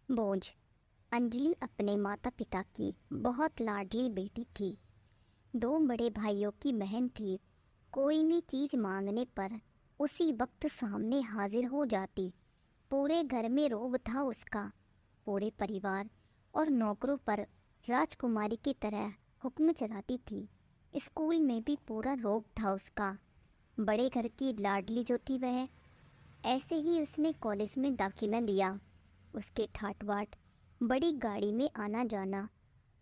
बोझ। अंजलि अपने माता पिता की बहुत लाडली बेटी थी। दो बड़े भाइयों की बहन थी। कोई भी चीज़ मांगने पर उसी वक्त सामने हाजिर हो जाती। पूरे घर में रोब था उसका। पूरे परिवार और नौकरों पर राजकुमारी की तरह हुक्म चलाती थी। स्कूल में भी पूरा रोब था उसका। बड़े घर की लाडली जो थी वह। ऐसे ही उसने कॉलेज में दाखिला लिया। उसके ठाट बाट, बड़ी गाड़ी में आना जाना,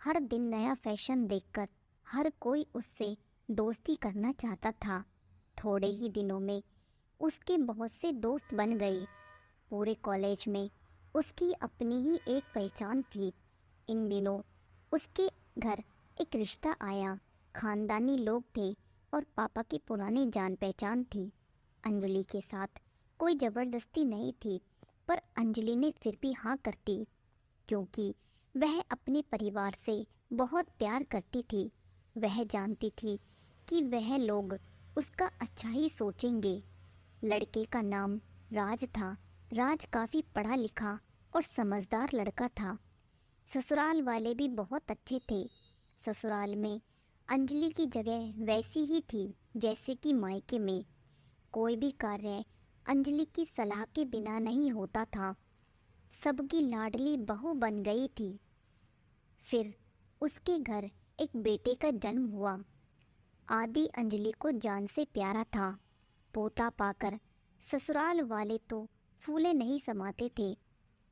हर दिन नया फैशन देखकर हर कोई उससे दोस्ती करना चाहता था। थोड़े ही दिनों में उसके बहुत से दोस्त बन गए। पूरे कॉलेज में उसकी अपनी ही एक पहचान थी। इन दिनों उसके घर एक रिश्ता आया। खानदानी लोग थे और पापा की पुरानी जान पहचान थी। अंजलि के साथ कोई ज़बरदस्ती नहीं थी, पर अंजलि ने फिर भी हाँ करती, क्योंकि वह अपने परिवार से बहुत प्यार करती थी। वह जानती थी कि वह लोग उसका अच्छा ही सोचेंगे। लड़के का नाम राज था। राज काफ़ी पढ़ा लिखा और समझदार लड़का था। ससुराल वाले भी बहुत अच्छे थे। ससुराल में अंजलि की जगह वैसी ही थी जैसे कि मायके में। कोई भी कार्य अंजलि की सलाह के बिना नहीं होता था। सबकी लाडली बहू बन गई थी। फिर उसके घर एक बेटे का जन्म हुआ। आदि अंजलि को जान से प्यारा था। पोता पाकर ससुराल वाले तो फूले नहीं समाते थे।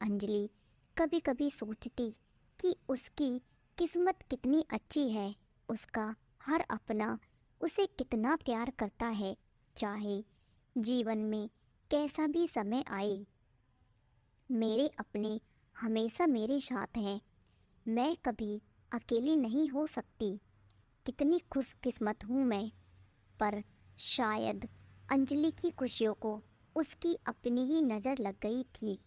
अंजलि कभी कभी सोचती कि उसकी किस्मत कितनी अच्छी है। उसका हर अपना उसे कितना प्यार करता है, चाहे जीवन में कैसा भी समय आए। मेरे अपने हमेशा मेरे साथ हैं। मैं कभी अकेली नहीं हो सकती। कितनी खुशकिस्मत हूँ मैं। पर शायद अंजलि की खुशियों को उसकी अपनी ही नज़र लग गई थी।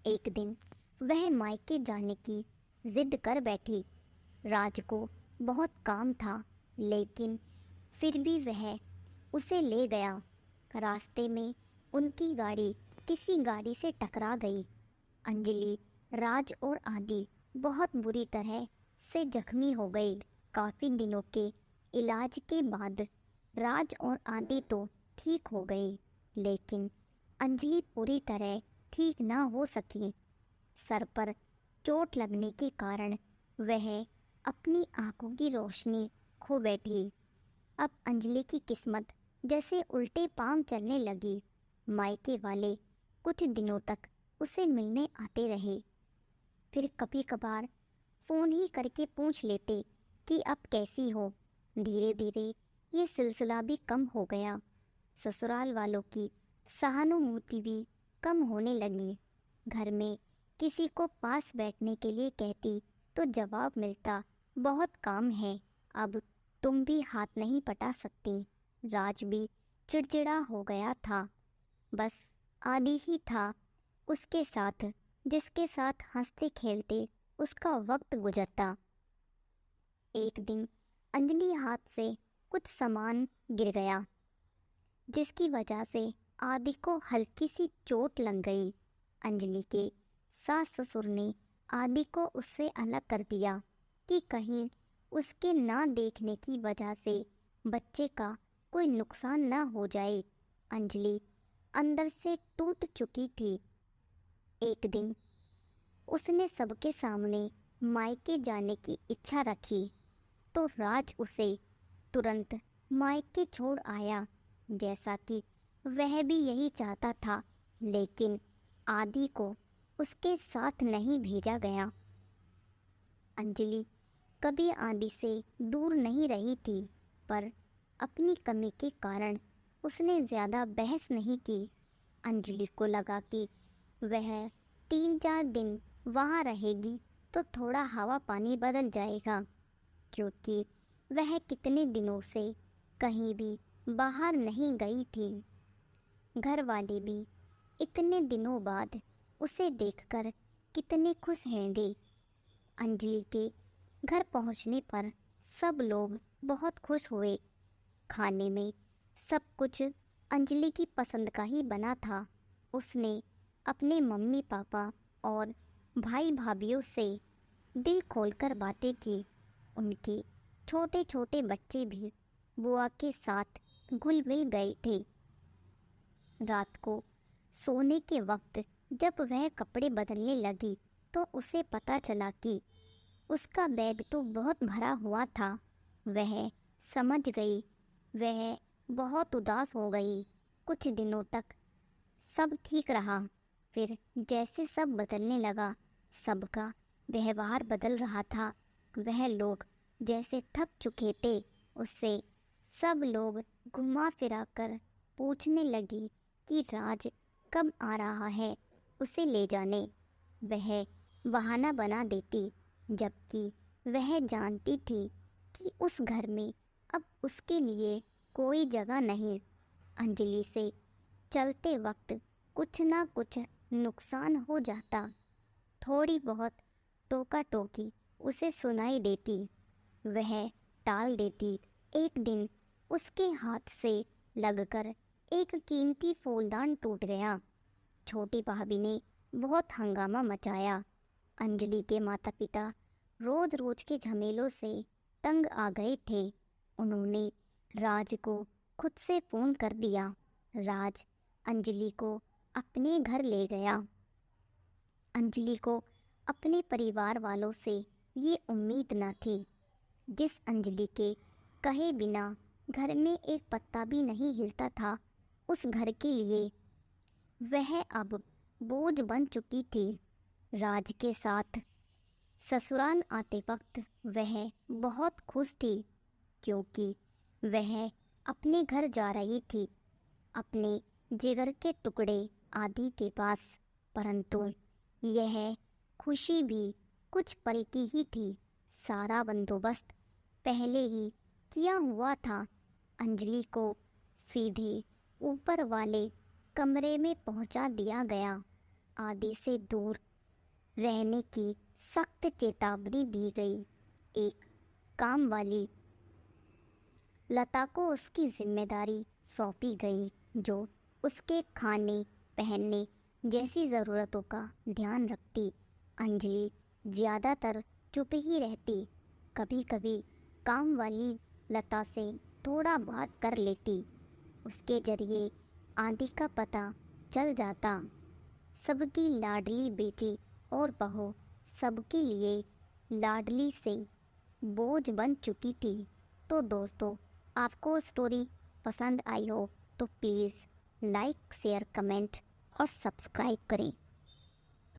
एक दिन वह मायके जाने की जिद कर बैठी। राज को बहुत काम था, लेकिन फिर भी वह उसे ले गया। रास्ते में उनकी गाड़ी किसी गाड़ी से टकरा गई। अंजलि, राज और आदि बहुत बुरी तरह से जख्मी हो गए। काफ़ी दिनों के इलाज के बाद राज और आदि तो ठीक हो गए, लेकिन अंजलि पूरी तरह ठीक ना हो सकी। सर पर चोट लगने के कारण वह अपनी आंखों की रोशनी खो बैठी। अब अंजलि की किस्मत जैसे उल्टे पांव चलने लगी। मायके वाले कुछ दिनों तक उसे मिलने आते रहे। फिर कभी कभार फ़ोन ही करके पूछ लेते कि अब कैसी हो। धीरे धीरे ये सिलसिला भी कम हो गया। ससुराल वालों की सहानुभूति भी कम होने लगी। घर में किसी को पास बैठने के लिए कहती तो जवाब मिलता, बहुत काम है, अब तुम भी हाथ नहीं पटा सकती। राज भी चिड़चिड़ा हो गया था। बस आदि ही था उसके साथ, जिसके साथ हंसते खेलते उसका वक्त गुजरता। एक दिन अंजलि हाथ से कुछ सामान गिर गया, जिसकी वजह से आदि को हल्की सी चोट लग गई। अंजलि के सास ससुर ने आदि को उससे अलग कर दिया कि कहीं उसके ना देखने की वजह से बच्चे का कोई नुकसान ना हो जाए। अंजलि अंदर से टूट चुकी थी। एक दिन उसने सबके सामने मायके जाने की इच्छा रखी, तो राज उसे तुरंत मायके छोड़ आया, जैसा कि वह भी यही चाहता था। लेकिन आदि को उसके साथ नहीं भेजा गया। अंजलि कभी आदि से दूर नहीं रही थी, पर अपनी कमी के कारण उसने ज़्यादा बहस नहीं की। अंजलि को लगा कि वह 3-4 दिन वहाँ रहेगी तो थोड़ा हवा पानी बदल जाएगा, क्योंकि वह कितने दिनों से कहीं भी बाहर नहीं गई थी। घर वाले भी इतने दिनों बाद उसे देखकर कितने खुश होंगे। अंजलि के घर पहुंचने पर सब लोग बहुत खुश हुए। खाने में सब कुछ अंजलि की पसंद का ही बना था। उसने अपने मम्मी पापा और भाई भाभीयों से दिल खोलकर बातें की। उनके छोटे छोटे बच्चे भी बुआ के साथ घुल मिल गए थे। रात को सोने के वक्त जब वह कपड़े बदलने लगी तो उसे पता चला कि उसका बैग तो बहुत भरा हुआ था। वह समझ गई। वह बहुत उदास हो गई। कुछ दिनों तक सब ठीक रहा। फिर जैसे सब बदलने लगा, सबका व्यवहार बदल रहा था। वह लोग जैसे थक चुके थे, उससे सब लोग घुमा फिरा कर पूछने लगी कि राज कब आ रहा है उसे ले जाने। वह बहाना बना देती, जबकि वह जानती थी कि उस घर में अब उसके लिए कोई जगह नहीं। अंजलि से चलते वक्त कुछ ना कुछ नुकसान हो जाता। थोड़ी बहुत टोका टोकी उसे सुनाई देती, वह टाल देती। एक दिन उसके हाथ से लगकर एक कीमती फूलदान टूट गया। छोटी भाभी ने बहुत हंगामा मचाया। अंजलि के माता पिता रोज रोज के झमेलों से तंग आ गए थे। उन्होंने राज को खुद से फ़ोन कर दिया। राज अंजलि को अपने घर ले गया। अंजलि को अपने परिवार वालों से ये उम्मीद न थी। जिस अंजलि के कहे बिना घर में एक पत्ता भी नहीं हिलता था, उस घर के लिए वह अब बोझ बन चुकी थी। राज के साथ ससुराल आते वक्त वह बहुत खुश थी, क्योंकि वह अपने घर जा रही थी, अपने जिगर के टुकड़े आदि के पास। परंतु यह खुशी भी कुछ पल की ही थी। सारा बंदोबस्त पहले ही किया हुआ था। अंजलि को सीधे ऊपर वाले कमरे में पहुंचा दिया गया। आदि से दूर रहने की सख्त चेतावनी दी गई। एक काम वाली लता को उसकी जिम्मेदारी सौंपी गई, जो उसके खाने पहनने जैसी ज़रूरतों का ध्यान रखती। अंजलि ज़्यादातर चुप ही रहती। कभी कभी काम वाली लता से थोड़ा बात कर लेती। उसके जरिए आदि का पता चल जाता। सबकी लाडली बेटी और बहू सबके लिए लाडली से बोझ बन चुकी थी। तो दोस्तों, आपको स्टोरी पसंद आई हो तो प्लीज़ लाइक शेयर कमेंट और सब्सक्राइब करें।